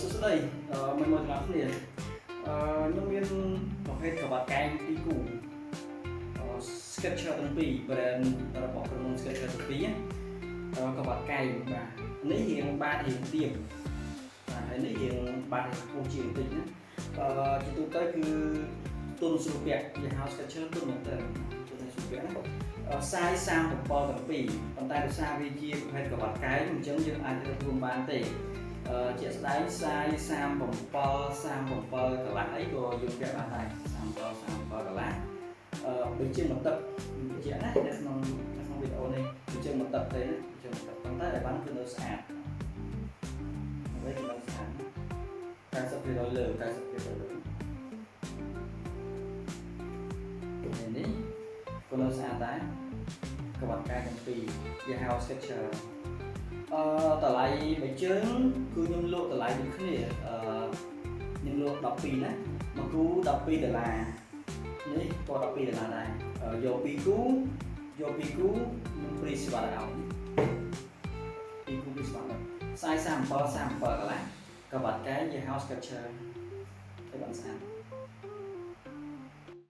សួស្តីមិនមកទាំងអស់គ្នាខ្ញុំមានប្រភេទក្រវ៉ាត់កែងពីរគូ Skechers ទាំងពីរ brand របស់ក្រុមហ៊ុន Skechers ទាំងពីរក្រវ៉ាត់កែងបាទនេះរៀងបាតរៀងទៀបបាទហើយនេះរៀងបាតរៀងខ្ពស់ជាងបន្តិចណាជាទូទៅគឺទុនស្រួលពាក់គេហៅ Skechers ទុនមែនតើទុនស្រួលពាក់ណាsize 37ទាំងពីរប៉ុន្តែដោយសារវាជាប្រភេទក្រវ៉ាត់កែងអញ្ចឹងយើងអាចរករួមបានទេជាក់ស្ដែង size 37កន្លះអីក៏យើងពាក់បានដែរ37កន្លះដូចជាមកទឹកជាណានៅក្នុងវីដេអូនេះដូចជាមកទឹកទេណាជាមកទឹកប៉ុន្តែដែលបានគឺនៅស្អាតអ្វីគឺនៅស្អាត90%លើ90%លើនេះក៏នៅស្អាតដែរក្រវ៉ាត់កែងទាំងពីរវាហៅ Skechers តម្លៃមួយជើងគឺខ្ញុំលក់តម្លៃដូចគ្នាខ្ញុំលក់12ណាមួយគូ$12នេះក៏$12ដែរយក2គូខ្ញុំព្រីស្វាត់ឲ្យ2គូព្រីស្វាត់ size 37កន្លះក្រវ៉ាត់កែងវាហៅ Skechers ឲ្យបានស្អាត